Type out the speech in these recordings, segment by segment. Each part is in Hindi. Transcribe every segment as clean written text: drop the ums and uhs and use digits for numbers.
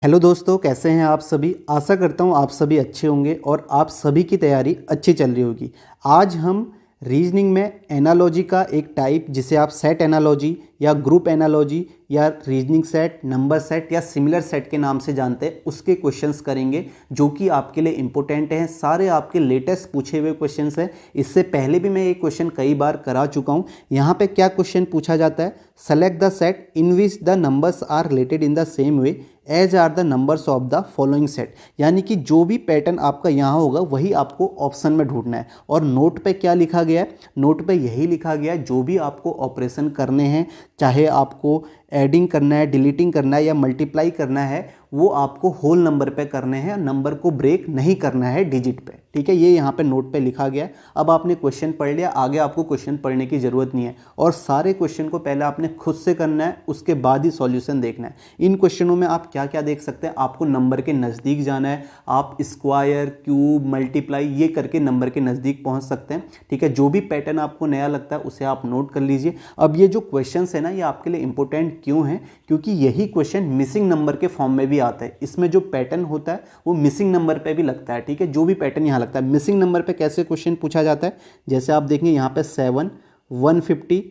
हेलो दोस्तों, कैसे हैं आप सभी। आशा करता हूं आप सभी अच्छे होंगे और आप सभी की तैयारी अच्छी चल रही होगी। आज हम रीजनिंग में एनालॉजी का एक टाइप, जिसे आप सेट एनालॉजी या ग्रुप एनालॉजी या रीजनिंग सेट, नंबर सेट या सिमिलर सेट के नाम से जानते हैं, उसके क्वेश्चंस करेंगे जो कि आपके लिए इंपॉर्टेंट हैं। सारे आपके लेटेस्ट पूछे हुए क्वेश्चंस हैं। इससे पहले भी मैं ये क्वेश्चन कई बार करा चुका हूँ। यहाँ पे क्या क्वेश्चन पूछा जाता है, select the set in which the numbers are related in the same way as are the numbers of the following set. यानी कि जो भी पैटर्न आपका यहाँ होगा वही आपको ऑप्शन में ढूंढना है। और नोट पे क्या लिखा गया है, नोट पे यही लिखा गया है, जो भी आपको ऑपरेशन करने हैं, चाहे आपको एडिंग करना है, डिलीटिंग करना है या मल्टीप्लाई करना है, वो आपको होल नंबर पे करने हैं। नंबर को ब्रेक नहीं करना है डिजिट पे, ठीक है। ये यहाँ पे नोट पे लिखा गया है। अब आपने क्वेश्चन पढ़ लिया, आगे आपको क्वेश्चन पढ़ने की ज़रूरत नहीं है। और सारे क्वेश्चन को पहले आपने खुद से करना है, उसके बाद ही सॉल्यूशन देखना है। इन क्वेश्चनों में आप क्या क्या देख सकते हैं, आपको नंबर के नज़दीक जाना है। आप स्क्वायर, क्यूब, मल्टीप्लाई ये करके नंबर के नज़दीक पहुँच सकते हैं, ठीक है। जो भी पैटर्न आपको नया लगता है उसे आप नोट कर लीजिए। अब ये जो क्वेश्चन है ना, ये आपके लिए इंपॉर्टेंट क्यों है, क्योंकि यही क्वेश्चन मिसिंग नंबर के फॉर्म में भी आता है। इसमें जो पैटर्न होता है वो मिसिंग नंबर पे भी लगता है, ठीक है। जो भी पैटर्न यहाँ लगता है, मिसिंग नंबर पे कैसे क्वेश्चन पूछा जाता है, जैसे आप देखेंगे यहाँ पे 7, 150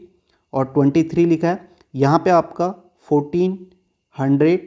और 23 लिखा है। यहाँ पे आपका 14, 100,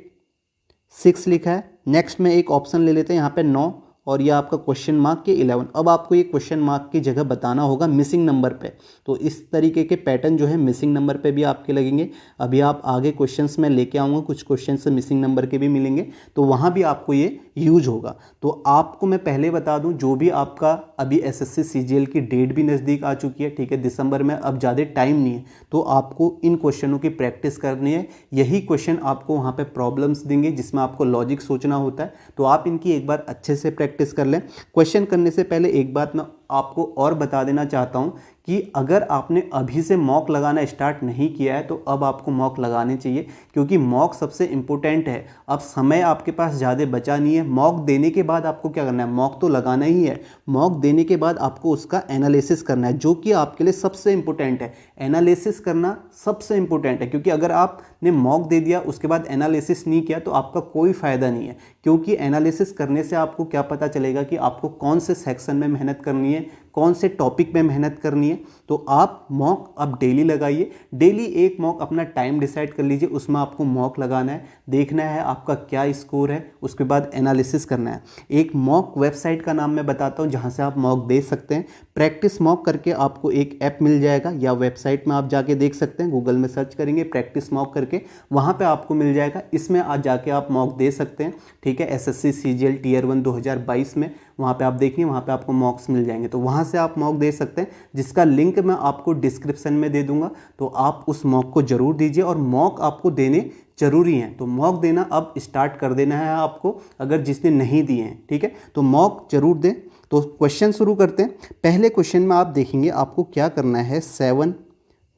6 लिखा है। नेक्स्ट में एक ऑप्शन ले लेते हैं, यहाँ पे 9 और ये आपका क्वेश्चन मार्क के 11। अब आपको ये क्वेश्चन मार्क की जगह बताना होगा मिसिंग नंबर पे। तो इस तरीके के पैटर्न जो है मिसिंग नंबर पे भी आपके लगेंगे। अभी आप आगे क्वेश्चंस में लेके आऊँगा, कुछ क्वेश्चंस मिसिंग नंबर के भी मिलेंगे, तो वहाँ भी आपको ये यूज होगा। तो आपको मैं पहले बता दूं, जो भी आपका अभी एसएससी सीजीएल की डेट भी नज़दीक आ चुकी है, ठीक है, दिसंबर में, अब ज़्यादा टाइम नहीं है, तो आपको इन क्वेश्चनों की प्रैक्टिस करनी है। यही क्वेश्चन आपको वहाँ पे प्रॉब्लम्स देंगे जिसमें आपको लॉजिक सोचना होता है, तो आप इनकी एक बार अच्छे से प्रैक्टिस कर लें। क्वेश्चन करने से पहले एक बात मैं आपको और बता देना चाहता हूं कि अगर आपने अभी से मॉक लगाना स्टार्ट नहीं किया है तो अब आपको मॉक लगाने चाहिए, क्योंकि मॉक सबसे इंपॉर्टेंट है। अब समय आपके पास ज़्यादा बचा नहीं है। मॉक देने के बाद आपको क्या करना है, मॉक तो लगाना ही है, मॉक देने के बाद आपको उसका एनालिसिस करना है, जो कि आपके लिए सबसे इंपॉर्टेंट है। एनालिसिस करना सबसे इंपॉर्टेंट है, क्योंकि अगर आपने मॉक दे दिया उसके बाद एनालिसिस नहीं किया तो आपका कोई फ़ायदा नहीं है। क्योंकि एनालिसिस करने से आपको क्या पता चलेगा कि आपको कौन से सेक्शन में मेहनत करनी है, कौन से टॉपिक में मेहनत करनी है। तो आप मॉक अब डेली लगाइए। डेली एक मॉक अपना टाइम डिसाइड कर लीजिए, उसमें आपको मॉक लगाना है, देखना है आपका क्या स्कोर है, उसके बाद एनालिसिस करना है। एक मॉक वेबसाइट का नाम मैं बताता हूं जहां से आप मॉक दे सकते हैं। प्रैक्टिस मॉक करके आपको एक ऐप मिल जाएगा, या वेबसाइट में आप जाके देख सकते हैं, गूगल में सर्च करेंगे प्रैक्टिस मॉक करके, वहां पे आपको मिल जाएगा। इसमें आज जाके आप मॉक दे सकते हैं, ठीक है। एसएससी सीजीएल टियर 1 2022 में वहाँ पे आप देखिए, वहाँ पे आपको मॉक्स मिल जाएंगे, तो वहाँ से आप मॉक दे सकते हैं, जिसका लिंक मैं आपको डिस्क्रिप्शन में दे दूंगा। तो आप उस मॉक को जरूर दीजिए, और मॉक आपको देने जरूरी हैं। तो मॉक देना अब स्टार्ट कर देना है आपको, अगर जिसने नहीं दिए हैं, ठीक है, तो मॉक जरूर दें। तो क्वेश्चन शुरू करते हैं। पहले क्वेश्चन में आप देखेंगे आपको क्या करना है, 7,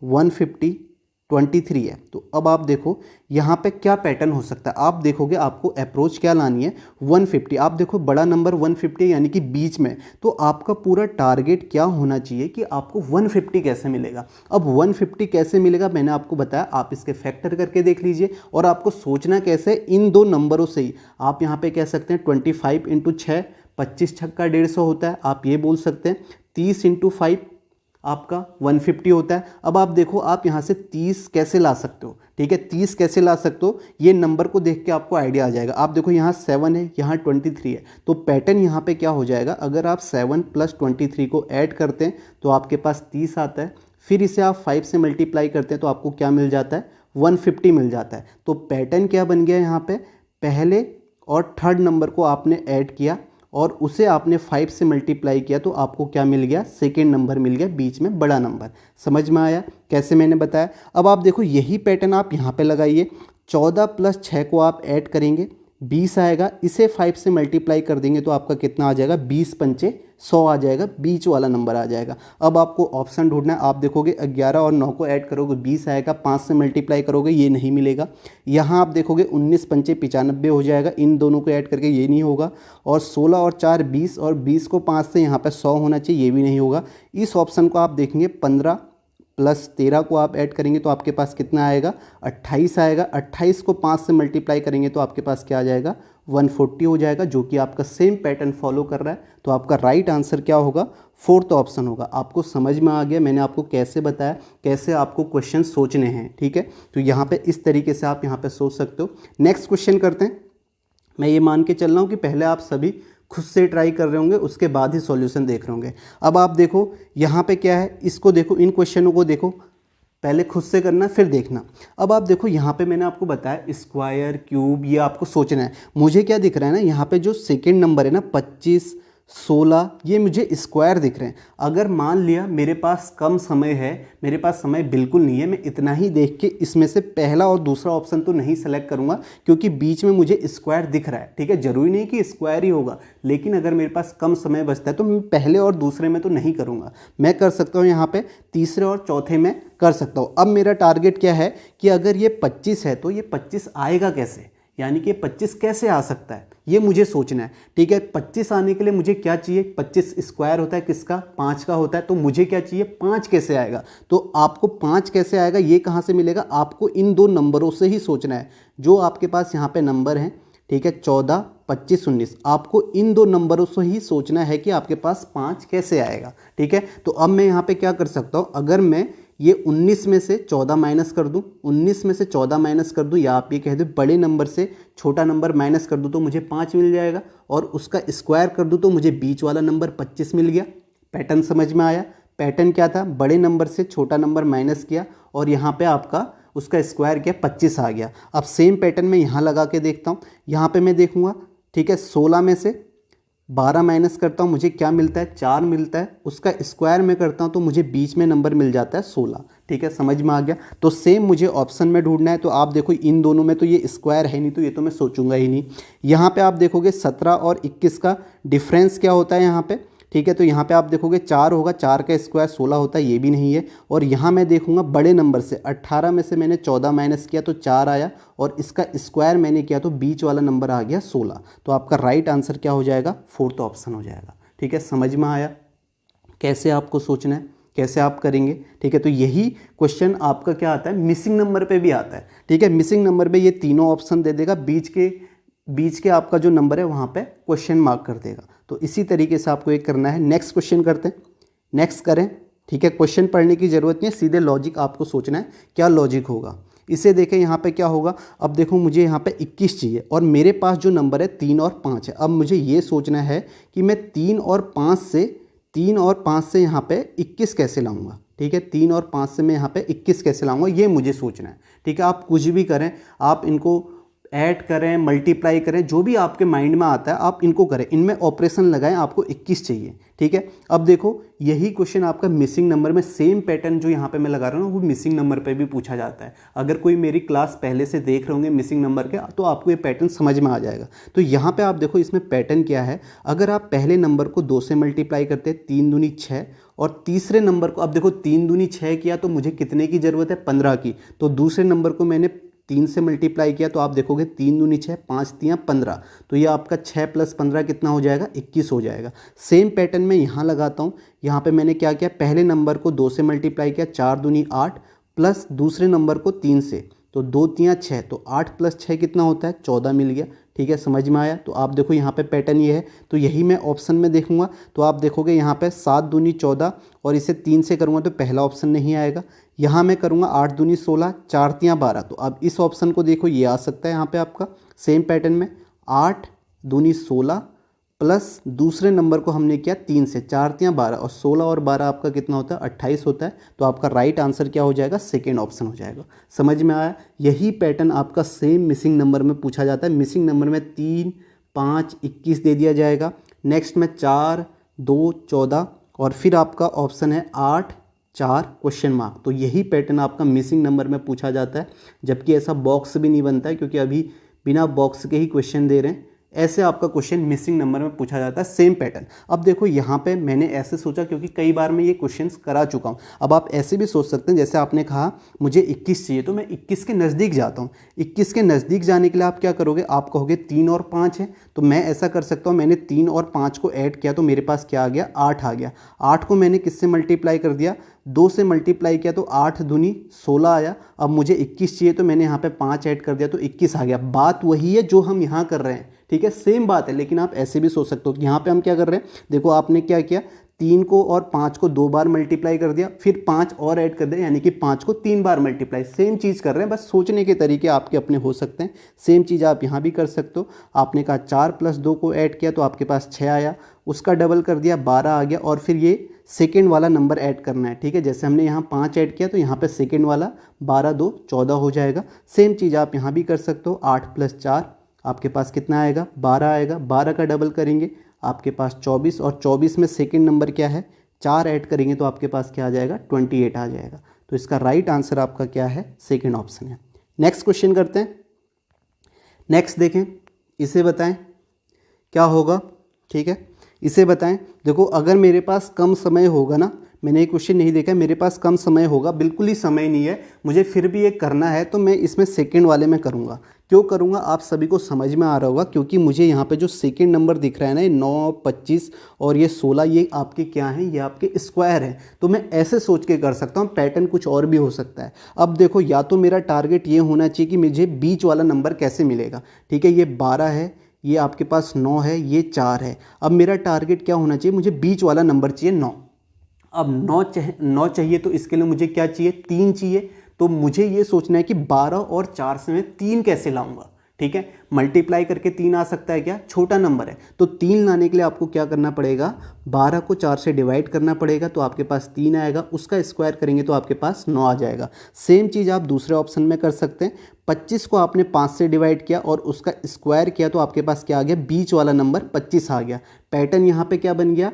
150, 23 है। तो अब आप देखो यहाँ पे क्या पैटर्न हो सकता है। आप देखोगे आपको अप्रोच क्या लानी है, 150। आप देखो बड़ा नंबर 150 यानी कि बीच में, तो आपका पूरा टारगेट क्या होना चाहिए कि आपको 150 कैसे मिलेगा। अब 150 कैसे मिलेगा मैंने आपको बताया, आप इसके फैक्टर करके देख लीजिए। और आपको सोचना कैसे, इन दो नंबरों से ही आप यहाँ पे कह सकते हैं 25 × 6, 25 छक्का 150 होता है, आप ये बोल सकते हैं। 30 × 5 आपका 150 होता है। अब आप देखो आप यहाँ से 30 कैसे ला सकते हो, ठीक है, 30 कैसे ला सकते हो, ये नंबर को देख के आपको आइडिया आ जाएगा। आप देखो यहाँ 7 है, यहाँ 23 है, तो पैटर्न यहाँ पे क्या हो जाएगा, अगर आप 7 + 23 को ऐड करते हैं तो आपके पास 30 आता है। फिर इसे आप 5 से मल्टीप्लाई करते हैं तो आपको क्या मिल जाता है, 150 मिल जाता है। तो पैटर्न क्या बन गया यहाँ पे, पहले और थर्ड नंबर को आपने ऐड किया और उसे आपने 5 से मल्टीप्लाई किया, तो आपको क्या मिल गया, सेकेंड नंबर मिल गया, बीच में बड़ा नंबर। समझ में आया कैसे मैंने बताया। अब आप देखो यही पैटर्न आप यहाँ पे लगाइए। 14 + 6 को आप ऐड करेंगे, 20 आएगा, इसे 5 से मल्टीप्लाई कर देंगे तो आपका कितना आ जाएगा, 20 × 5 = 100 आ जाएगा, बीच वाला नंबर आ जाएगा। अब आपको ऑप्शन ढूंढना है। आप देखोगे 11 और 9 को ऐड करोगे 20 आएगा, 5 से मल्टीप्लाई करोगे ये नहीं मिलेगा। यहाँ आप देखोगे 19 × 5 = 95 हो जाएगा, इन दोनों को ऐड करके ये नहीं होगा। और 16 और 4 20, और 20 को 5 से यहाँ पर 100 होना चाहिए, ये भी नहीं होगा। इस ऑप्शन को आप देखेंगे 15 प्लस 13 को आप ऐड करेंगे तो आपके पास कितना आएगा, 28 आएगा। 28 को 5 से मल्टीप्लाई करेंगे तो आपके पास क्या आ जाएगा, 140 हो जाएगा, जो कि आपका सेम पैटर्न फॉलो कर रहा है। तो आपका राइट आंसर क्या होगा, फोर्थ ऑप्शन होगा। आपको समझ में आ गया मैंने आपको कैसे बताया, कैसे आपको क्वेश्चन सोचने हैं, ठीक है। तो यहाँ पे इस तरीके से आप यहाँ पे सोच सकते हो। नेक्स्ट क्वेश्चन करते हैं। मैं ये मान के चल रहा हूँ कि पहले आप सभी खुद से ट्राई कर रहे होंगे, उसके बाद ही सॉल्यूशन देख रहे होंगे। अब आप देखो यहाँ पे क्या है, इसको देखो, इन क्वेश्चनों को देखो, पहले खुद से करना फिर देखना। अब आप देखो यहाँ पे मैंने आपको बताया स्क्वायर, क्यूब, ये आपको सोचना है। मुझे क्या दिख रहा है ना, यहाँ पे जो सेकेंड नंबर है ना 25, 16, ये मुझे स्क्वायर दिख रहे हैं। अगर मान लिया मेरे पास कम समय है, मेरे पास समय बिल्कुल नहीं है, मैं इतना ही देख के इसमें से पहला और दूसरा ऑप्शन तो नहीं सेलेक्ट करूंगा, क्योंकि बीच में मुझे स्क्वायर दिख रहा है, ठीक है। जरूरी नहीं कि स्क्वायर ही होगा, लेकिन अगर मेरे पास कम समय बचता है तो मैं पहले और दूसरे में तो नहीं करूंगा। मैं कर सकता हूँ यहाँ पे तीसरे और चौथे में कर सकता हूँ। अब मेरा टारगेट क्या है कि अगर ये 25 है तो ये 25 आएगा कैसे, यानी कि 25 कैसे आ सकता है, ये मुझे सोचना है, ठीक है। 25 आने के लिए मुझे क्या चाहिए, 25 स्क्वायर होता है किसका, 5 का होता है। तो मुझे क्या चाहिए, 5 कैसे आएगा। तो आपको 5 कैसे आएगा, ये कहाँ से मिलेगा, आपको इन दो नंबरों से ही सोचना है। जो आपके पास यहाँ पे नंबर हैं, ठीक है, 14, 25, 19, आपको इन दो नंबरों से ही सोचना है कि आपके पास 5 कैसे आएगा, ठीक है। तो अब मैं यहाँ पे क्या कर सकता हूँ, अगर मैं ये 19 में से 14 माइनस कर दूं, 19 में से 14 माइनस कर दूं, या आप ये कह दो बड़े नंबर से छोटा नंबर माइनस कर दूं तो मुझे 5 मिल जाएगा, और उसका स्क्वायर कर दूं तो मुझे बीच वाला नंबर 25 मिल गया। पैटर्न समझ में आया। पैटर्न क्या था, बड़े नंबर से छोटा नंबर माइनस किया और यहाँ पे आपका उसका स्क्वायर किया, 25 आ गया। अब सेम पैटर्न में यहाँ लगा के देखता हूँ। यहाँ पर मैं देखूँगा, ठीक है, 16 में से 12 माइनस करता हूँ, मुझे क्या मिलता है, 4 मिलता है। उसका स्क्वायर में करता हूँ तो मुझे बीच में नंबर मिल जाता है 16, ठीक है। समझ में आ गया। तो सेम मुझे ऑप्शन में ढूंढना है। तो आप देखो इन दोनों में तो ये स्क्वायर है नहीं, तो ये तो मैं सोचूंगा ही नहीं। यहाँ पे आप देखोगे 17 और 21 का डिफरेंस क्या होता है यहाँ पे, ठीक है। तो यहाँ पे आप देखोगे 4 होगा, 4 का स्क्वायर 16 होता है, ये भी नहीं है। और यहाँ मैं देखूंगा बड़े नंबर से 18 में से मैंने 14 माइनस किया तो 4 आया, और इसका स्क्वायर मैंने किया तो बीच वाला नंबर आ गया 16। तो आपका राइट आंसर क्या हो जाएगा, फोर्थ ऑप्शन हो जाएगा, ठीक है। समझ में आया कैसे आपको सोचना है, कैसे आप करेंगे, ठीक है। तो यही क्वेश्चन आपका क्या आता है, मिसिंग नंबर पे भी आता है, ठीक है। मिसिंग नंबर पे ये तीनों ऑप्शन दे देगा, बीच के आपका जो नंबर है वहाँ पे क्वेश्चन मार्क कर देगा। तो इसी तरीके से आपको एक करना है। नेक्स्ट क्वेश्चन करते हैं, नेक्स्ट करें, ठीक है। क्वेश्चन पढ़ने की ज़रूरत नहीं है, सीधे लॉजिक आपको सोचना है क्या लॉजिक होगा। इसे देखें यहाँ पे क्या होगा। अब देखो मुझे यहाँ पे 21 चाहिए और मेरे पास जो नंबर है 3 और 5 है। अब मुझे ये सोचना है कि मैं 3 और 5 से यहाँ पे 21 कैसे लाऊंगा, ठीक है। 3 और 5 से मैं यहाँ पे 21 कैसे लाऊंगा, ये मुझे सोचना है, ठीक है। आप कुछ भी करें, आप इनको ऐड करें, मल्टीप्लाई करें, जो भी आपके माइंड में आता है आप इनको करें, इनमें ऑपरेशन लगाएं। आपको 21 चाहिए, ठीक है। अब देखो यही क्वेश्चन आपका मिसिंग नंबर में, सेम पैटर्न जो यहाँ पे मैं लगा रहा हूँ वो मिसिंग नंबर पे भी पूछा जाता है। अगर कोई मेरी क्लास पहले से देख रहे होंगे मिसिंग नंबर के, तो आपको ये पैटर्न समझ में आ जाएगा। तो यहाँ पे आप देखो इसमें पैटर्न क्या है। अगर आप पहले नंबर को 2 से मल्टीप्लाई करते हैं, 3 दूनी 6, और तीसरे नंबर को अब देखो 3 दूनी 6 किया तो मुझे कितने की ज़रूरत है, 15 की। तो दूसरे नंबर को मैंने 3 से मल्टीप्लाई किया तो आप देखोगे 3 दूनी 6, 5 तियाँ 15, तो ये आपका 6 + 15 कितना हो जाएगा, 21 हो जाएगा। सेम पैटर्न में यहाँ लगाता हूँ। यहाँ पे मैंने क्या किया, पहले नंबर को 2 से मल्टीप्लाई किया, 4 दूनी 8, प्लस दूसरे नंबर को 3 से, तो 2 तियाँ 6, तो 8 + 6 कितना होता है, 14 मिल गया, ठीक है। समझ में आया। तो आप देखो यहाँ पे पैटर्न ये है, तो यही मैं ऑप्शन में देखूंगा। तो आप देखोगे यहाँ पे 7 दूनी 14 और इसे 3 से करूँगा तो पहला ऑप्शन नहीं आएगा। यहाँ मैं करूँगा 8 दूनी 16, 4 तियाँ 12, तो अब इस ऑप्शन को देखो ये आ सकता है यहाँ पे आपका सेम पैटर्न में। 8 दूनी 16 प्लस दूसरे नंबर को हमने किया 3 से, 4 तियाँ 12, और 16 और 12 आपका कितना होता है, 28 होता है। तो आपका राइट आंसर क्या हो जाएगा, सेकेंड ऑप्शन हो जाएगा। समझ में आया। यही पैटर्न आपका सेम मिसिंग नंबर में पूछा जाता है। मिसिंग नंबर में 3, 5, 21 दे दिया जाएगा। नेक्स्ट में 4, 2, 14, और फिर आपका ऑप्शन है 8, 4 क्वेश्चन मार्क। तो यही पैटर्न आपका मिसिंग नंबर में पूछा जाता है, जबकि ऐसा बॉक्स भी नहीं बनता है, क्योंकि अभी बिना बॉक्स के ही क्वेश्चन दे रहे हैं। ऐसे आपका क्वेश्चन मिसिंग नंबर में पूछा जाता है, सेम पैटर्न। अब देखो यहाँ पे मैंने ऐसे सोचा क्योंकि कई बार मैं ये क्वेश्चंस करा चुका हूँ। अब आप ऐसे भी सोच सकते हैं, जैसे आपने कहा मुझे 21 चाहिए तो मैं 21 के नज़दीक जाता हूँ। 21 के नज़दीक जाने के लिए आप क्या करोगे, आप कहोगे 3 और 5 है, तो मैं ऐसा कर सकता हूँ, मैंने 3 और 5 को ऐड किया तो मेरे पास क्या आ गया, 8 आ गया। 8 को मैंने किससे मल्टीप्लाई कर दिया, 2 से मल्टीप्लाई किया तो 8 दूनी 16 आया। अब मुझे 21 चाहिए तो मैंने यहाँ पे 5 ऐड कर दिया तो 21 आ गया। बात वही है जो हम यहाँ कर रहे हैं, ठीक है, सेम बात है, लेकिन आप ऐसे भी सोच सकते हो। यहाँ पे हम क्या कर रहे हैं, देखो आपने क्या किया, 3 को और 5 को 2 बार मल्टीप्लाई कर दिया, फिर 5 और ऐड कर दिया, यानी कि 5 को 3 बार मल्टीप्लाई। सेम चीज़ कर रहे हैं, बस सोचने के तरीके आपके अपने हो सकते हैं। सेम चीज़ आप यहाँ भी कर सकते हो। आपने कहा 4 + 2 को ऐड किया तो आपके पास 6 आया, उसका डबल कर दिया 12 आ गया, और फिर ये सेकेंड वाला नंबर ऐड करना है, ठीक है। जैसे हमने यहाँ 5 ऐड किया तो यहाँ पे सेकेंड वाला 12 2 14 हो जाएगा। सेम चीज़ आप यहाँ भी कर सकते हो। 8 + 4 आपके पास कितना आएगा, 12 आएगा। 12 का डबल करेंगे आपके पास 24, और 24 में सेकेंड नंबर क्या है, 4 ऐड करेंगे तो आपके पास क्या आ जाएगा, 28 आ जाएगा। तो इसका राइट आंसर आपका क्या है, सेकेंड ऑप्शन है। नेक्स्ट क्वेश्चन करते हैं। नेक्स्ट देखें, इसे बताएं क्या होगा, ठीक है, इसे बताएं। देखो अगर मेरे पास कम समय होगा ना, मैंने ये क्वेश्चन नहीं देखा, मेरे पास कम समय होगा, बिल्कुल ही समय नहीं है, मुझे फिर भी ये करना है, तो मैं इसमें सेकंड वाले में करूँगा। क्यों करूँगा, आप सभी को समझ में आ रहा होगा, क्योंकि मुझे यहाँ पे जो सेकंड नंबर दिख रहा है ना, ये 9 25 और ये 16, ये आपके क्या हैं, ये आपके स्क्वायर हैं। तो मैं ऐसे सोच के कर सकता हूँ, पैटर्न कुछ और भी हो सकता है। अब देखो, या तो मेरा टारगेट ये होना चाहिए कि मुझे बीच वाला नंबर कैसे मिलेगा, ठीक है। ये 12 है, ये आपके पास 9 है, ये 4 है। अब मेरा टारगेट क्या होना चाहिए, मुझे बीच वाला नंबर चाहिए 9। अब 9 चाहिए तो इसके लिए मुझे क्या चाहिए, 3 चाहिए। तो मुझे ये सोचना है कि 12 और 4 से मैं 3 कैसे लाऊंगा, ठीक है। मल्टीप्लाई करके 3 आ सकता है क्या, छोटा नंबर है, तो 3 लाने के लिए आपको क्या करना पड़ेगा, 12 को 4 से डिवाइड करना पड़ेगा तो आपके पास 3 आएगा, उसका स्क्वायर करेंगे तो आपके पास 9 आ जाएगा। सेम चीज़ आप दूसरे ऑप्शन में कर सकते हैं। 25 को आपने 5 से डिवाइड किया और उसका स्क्वायर किया तो आपके पास क्या आ गया, बीच वाला नंबर 25 आ गया। पैटर्न यहाँ पे क्या बन गया,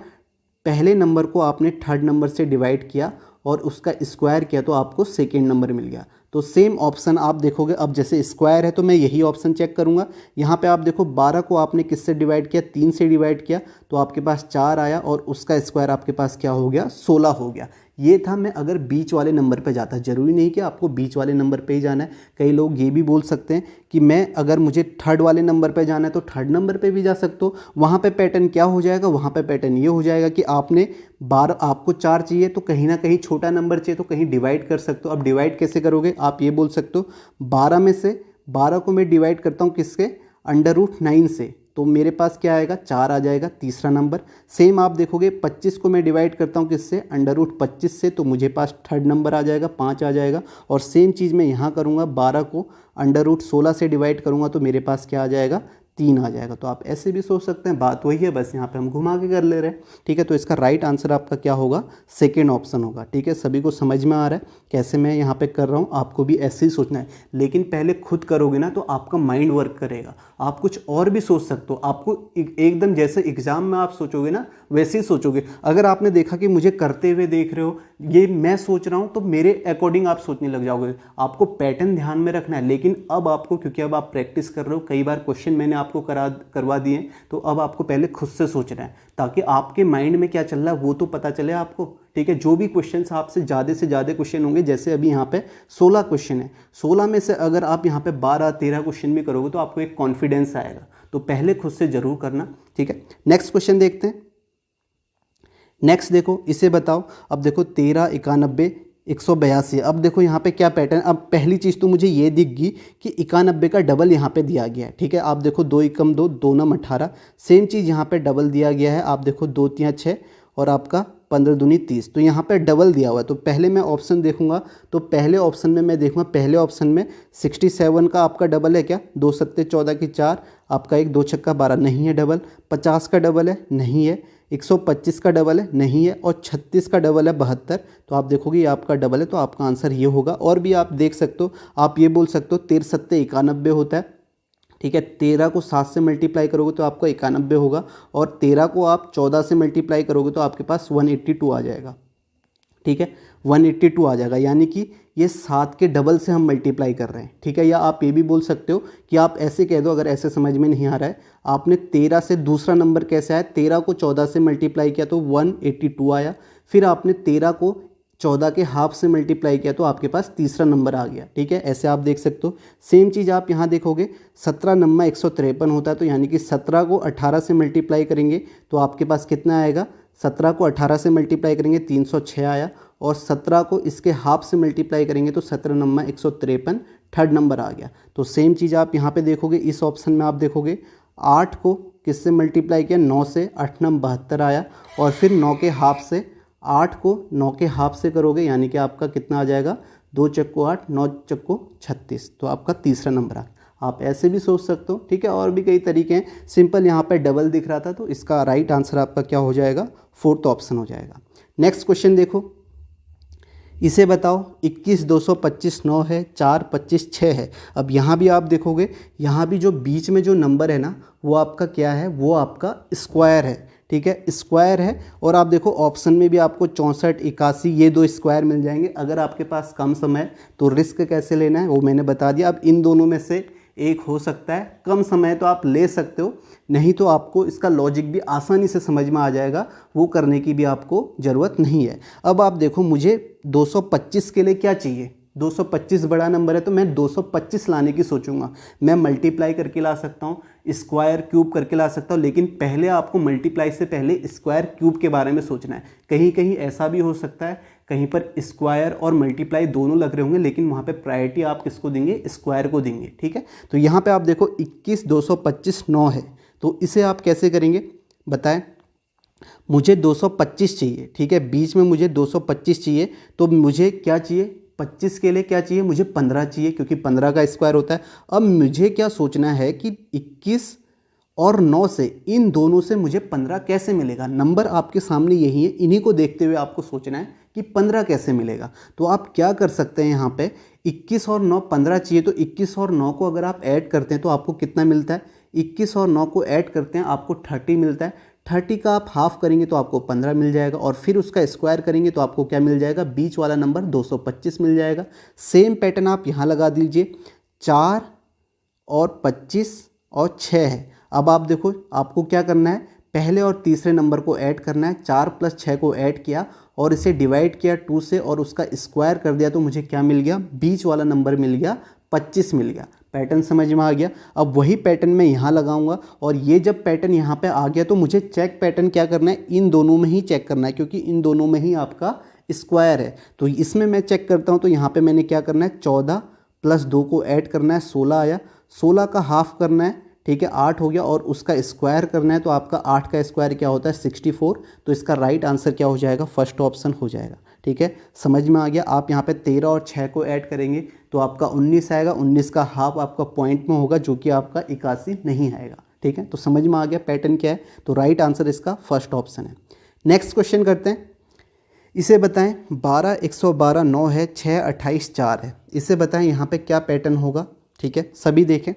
पहले नंबर को आपने थर्ड नंबर से डिवाइड किया और उसका स्क्वायर किया तो आपको सेकेंड नंबर मिल गया। तो सेम ऑप्शन आप देखोगे, अब जैसे स्क्वायर है तो मैं यही ऑप्शन चेक करूंगा। यहाँ पे आप देखो 12 को आपने किससे डिवाइड किया, 3 से डिवाइड किया तो आपके पास 4 आया और उसका स्क्वायर आपके पास क्या हो गया, 16 हो गया। ये था मैं अगर बीच वाले नंबर पे जाता। ज़रूरी नहीं कि आपको बीच वाले नंबर पे ही जाना है। कई लोग ये भी बोल सकते हैं कि मैं अगर मुझे थर्ड वाले नंबर पे जाना है तो थर्ड नंबर पे भी जा सकते हो। वहाँ पे पैटर्न क्या हो जाएगा, वहाँ पे पैटर्न ये हो जाएगा कि आपने 12, आपको 4 चाहिए तो कहीं ना कहीं छोटा नंबर चाहिए तो कहीं डिवाइड कर सकते हो। अब डिवाइड कैसे करोगे, आप ये बोल सकते हो 12 में से 12 को मैं डिवाइड करता हूँ किसके, √9 से, तो मेरे पास क्या आएगा, 4 आ जाएगा, तीसरा नंबर। सेम आप देखोगे 25 को मैं डिवाइड करता हूँ किससे, √25 से, तो मुझे पास थर्ड नंबर आ जाएगा, 5 आ जाएगा। और सेम चीज़ मैं यहाँ करूँगा, 12 को √16 से डिवाइड करूँगा तो मेरे पास क्या आ जाएगा, 3 आ जाएगा। तो आप ऐसे भी सोच सकते हैं, बात वही है, बस यहाँ पे हम घुमा के कर ले रहे हैं, ठीक है। तो इसका राइट आंसर आपका क्या होगा, सेकेंड ऑप्शन होगा, ठीक है। सभी को समझ में आ रहा है कैसे मैं यहाँ पे कर रहा हूँ, आपको भी ऐसे ही सोचना है। लेकिन पहले खुद करोगे ना तो आपका माइंड वर्क करेगा, आप कुछ और भी सोच सकते हो। आपको एकदम जैसे एग्जाम में आप सोचोगे ना वैसे ही सोचोगे। अगर आपने देखा कि मुझे करते हुए देख रहे हो, ये मैं सोच रहा हूँ, तो मेरे अकॉर्डिंग आप सोचने लग जाओगे। आपको पैटर्न ध्यान में रखना है, लेकिन अब आपको, क्योंकि अब आप प्रैक्टिस कर रहे हो, कई बार क्वेश्चन मैंने आपको करवा दिए, तो अब आपको पहले खुद से सोचना है ताकि आपके माइंड में क्या चल रहा है वो तो पता चले आपको, ठीक है। जो भी क्वेश्चन आपसे ज़्यादा क्वेश्चन होंगे, जैसे अभी यहाँ पे 16 क्वेश्चन है, 16 में से अगर आप यहाँ पे 12-13 क्वेश्चन भी करोगे तो आपको एक कॉन्फिडेंस आएगा। तो पहले खुद से जरूर करना, ठीक है। नेक्स्ट क्वेश्चन देखते हैं। नेक्स्ट देखो, इसे बताओ। अब देखो 13, 91, 182। अब देखो यहाँ पे क्या पैटर्न, अब पहली चीज़ तो मुझे ये दिख गई कि 91 का डबल यहाँ पे दिया गया है, ठीक है। आप देखो 2 एकम 2, 2 9 18। सेम चीज़ यहाँ पे डबल दिया गया है, आप देखो 2 3 6 और आपका 15 दूनी 30। तो यहाँ पे डबल दिया हुआ है। तो पहले मैं ऑप्शन देखूंगा, तो पहले ऑप्शन में मैं देखूंगा, पहले ऑप्शन में 67 का आपका डबल है क्या, 2 7 14 की 4, आपका 1 2 6 12 नहीं है डबल। 50 का डबल है, नहीं है। 125 का डबल है, नहीं है। और 36 का डबल है, 72। तो आप देखोगे ये आपका डबल है, तो आपका आंसर ये होगा। और भी आप देख सकते हो, आप ये बोल सकते हो 13 7 91 होता है, ठीक है। 13 को 7 से मल्टीप्लाई करोगे तो आपको 91 होगा, और 13 को आप 14 से मल्टीप्लाई करोगे तो आपके पास 182 आ जाएगा, ठीक है। 182 आ जाएगा, यानी कि ये 7 के डबल से हम मल्टीप्लाई कर रहे हैं, ठीक है। या आप ये भी बोल सकते हो कि आप ऐसे कह दो, अगर ऐसे समझ में नहीं आ रहा है, आपने 13 से दूसरा नंबर कैसे आया, 13 को 14 से मल्टीप्लाई किया तो 182 आया, फिर आपने 13 को 14 के हाफ से मल्टीप्लाई किया तो आपके पास तीसरा नंबर आ गया, ठीक है। ऐसे आप देख सकते हो। सेम चीज़ आप यहाँ देखोगे, 17 नम्मा 153 होता है, तो यानी कि 17 को 18 से मल्टीप्लाई करेंगे तो आपके पास कितना आएगा, 17 को 18 से मल्टीप्लाई करेंगे 306 आया, और 17 को इसके हाफ से मल्टीप्लाई करेंगे तो 17 नम्मा 153 थर्ड नंबर आ गया। तो सेम चीज़ आप यहाँ पे देखोगे, इस ऑप्शन में आप देखोगे 8 को किससे मल्टीप्लाई किया, 9 से, 8 नम 72 आया, और फिर 9 के हाफ से, 8 को 9 के हाफ से करोगे यानी कि आपका कितना आ जाएगा, 2 चक्को 8, 9 चक्को 36, तो आपका तीसरा नंबर आ गया। आप ऐसे भी सोच सकते हो, ठीक है। और भी कई तरीके हैं, सिंपल यहाँ पे डबल दिख रहा था तो इसका राइट आंसर आपका क्या हो जाएगा, फोर्थ ऑप्शन हो जाएगा। नेक्स्ट क्वेश्चन देखो, इसे बताओ 21 225 9 है, 4 25 6 है। अब यहाँ भी आप देखोगे, यहाँ भी जो बीच में जो नंबर है ना, वो आपका क्या है, वो आपका स्क्वायर है, ठीक है, स्क्वायर है। और आप देखो ऑप्शन में भी आपको 64 81 ये दो स्क्वायर मिल जाएंगे। अगर आपके पास कम समय है तो रिस्क कैसे लेना है वो मैंने बता दिया। अब इन दोनों में से एक हो सकता है, कम समय तो आप ले सकते हो, नहीं तो आपको इसका लॉजिक भी आसानी से समझ में आ जाएगा, वो करने की भी आपको ज़रूरत नहीं है। अब आप देखो, मुझे 225 के लिए क्या चाहिए, 225 बड़ा नंबर है तो मैं 225 लाने की सोचूंगा। मैं मल्टीप्लाई करके ला सकता हूँ, स्क्वायर क्यूब करके ला सकता हूँ, लेकिन पहले आपको मल्टीप्लाई से पहले स्क्वायर क्यूब के बारे में सोचना है। कहीं कहीं ऐसा भी हो सकता है, कहीं पर स्क्वायर और मल्टीप्लाई दोनों लग रहे होंगे, लेकिन वहाँ पे प्रायोरिटी आप किसको देंगे, स्क्वायर को देंगे, ठीक है। तो यहाँ पे आप देखो 21 225 9 है, तो इसे आप कैसे करेंगे बताएं। मुझे 225 चाहिए, ठीक है, बीच में मुझे 225 चाहिए, तो मुझे क्या चाहिए, 25 के लिए क्या चाहिए, मुझे 15 चाहिए, क्योंकि 15 का स्क्वायर होता है। अब मुझे क्या सोचना है कि 21 और 9 से, इन दोनों से मुझे 15 कैसे मिलेगा। नंबर आपके सामने यही है, इन्हीं को देखते हुए आपको सोचना है कि 15 कैसे मिलेगा। तो आप क्या कर सकते हैं, यहाँ पे 21 और 9 15 चाहिए, तो 21 और 9 को अगर आप ऐड करते हैं तो आपको कितना मिलता है, 21 और 9 को ऐड करते हैं आपको 30 मिलता है। 30 का आप हाफ करेंगे तो आपको 15 मिल जाएगा, और फिर उसका स्क्वायर करेंगे तो आपको क्या मिल जाएगा, बीच वाला नंबर 225 मिल जाएगा। सेम पैटर्न आप यहाँ लगा दीजिए, 4 और 25 और 6 है। अब आप देखो, आपको क्या करना है, पहले और तीसरे नंबर को ऐड करना है। 4 + 6 को ऐड किया और इसे डिवाइड किया 2 से और उसका स्क्वायर कर दिया तो मुझे क्या मिल गया, बीच वाला नंबर मिल गया, 25 मिल गया। पैटर्न समझ में आ गया। अब वही पैटर्न मैं यहाँ लगाऊंगा, और ये जब पैटर्न यहाँ पे आ गया तो मुझे चेक पैटर्न क्या करना है, इन दोनों में ही चेक करना है, क्योंकि इन दोनों में ही आपका स्क्वायर है। तो इसमें मैं चेक करता हूँ, तो यहाँ पे मैंने क्या करना है, 14 + 2 को ऐड करना है, 16 आया, 16 का हाफ करना है, ठीक है, 8 हो गया, और उसका स्क्वायर करना है, तो आपका 8 का स्क्वायर क्या होता है, 64। तो इसका राइट आंसर क्या हो जाएगा, फर्स्ट ऑप्शन हो जाएगा, ठीक है। समझ में आ गया। आप यहाँ पे 13 और 6 को ऐड करेंगे तो आपका 19 आएगा, 19 का हाफ आपका पॉइंट में होगा, जो कि आपका 81 नहीं आएगा, ठीक है। तो समझ में आ गया पैटर्न क्या है, तो राइट आंसर इसका फर्स्ट ऑप्शन है। नेक्स्ट क्वेश्चन करते हैं, इसे बताएं 12 112 9 है, 6 28 4 है। इसे बताएं यहाँ पे क्या पैटर्न होगा, ठीक है, सभी देखें।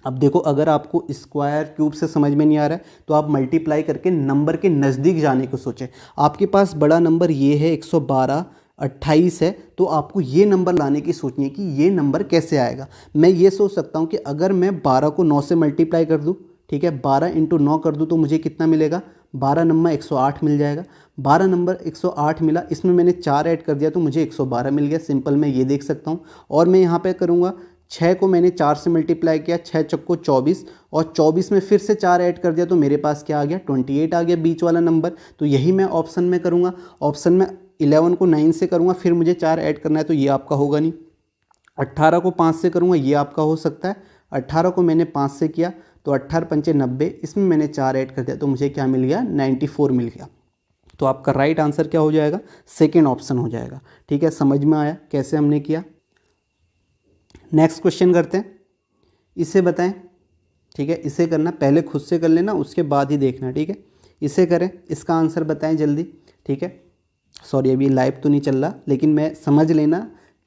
अब देखो, अगर आपको स्क्वायर क्यूब से समझ में नहीं आ रहा है तो आप मल्टीप्लाई करके नंबर के नज़दीक जाने को सोचें। आपके पास बड़ा नंबर ये है 112 28 है, तो आपको ये नंबर लाने की सोचनी है कि ये नंबर कैसे आएगा। मैं ये सोच सकता हूँ कि अगर मैं 12 को 9 से मल्टीप्लाई कर दूँ, ठीक है, 12 × 9 कर दूँ तो मुझे कितना मिलेगा, 12 नंबर 108 मिल जाएगा। 12 नंबर 108 मिला, इसमें मैंने 4 ऐड कर दिया तो मुझे 112 मिल गया। सिंपल मैं ये देख सकता हूँ। और मैं यहाँ पे करूँगा, 6 को मैंने 4 से मल्टीप्लाई किया, 6 चक्को 24, और 24 में फिर से 4 ऐड कर दिया तो मेरे पास क्या आ गया, 28 आ गया, बीच वाला नंबर। तो यही मैं ऑप्शन में करूँगा। ऑप्शन में 11 को 9 से करूँगा, फिर मुझे 4 ऐड करना है तो ये आपका होगा नहीं। 18 को 5 से करूँगा, ये आपका हो सकता है। 18 को मैंने 5 से किया तो 18 × 5 = 90, इसमें मैंने 4 ऐड कर दिया तो मुझे क्या मिल गया, 94 मिल गया। तो आपका राइट आंसर क्या हो जाएगा, सेकेंड ऑप्शन हो जाएगा, ठीक है। समझ में आया कैसे हमने किया। नेक्स्ट क्वेश्चन करते हैं, इसे बताएं, ठीक है। इसे करना पहले खुद से कर लेना, उसके बाद ही देखना, ठीक है। इसे करें, इसका आंसर बताएं जल्दी, ठीक है। सॉरी, अभी लाइव तो नहीं चल रहा, लेकिन मैं समझ लेना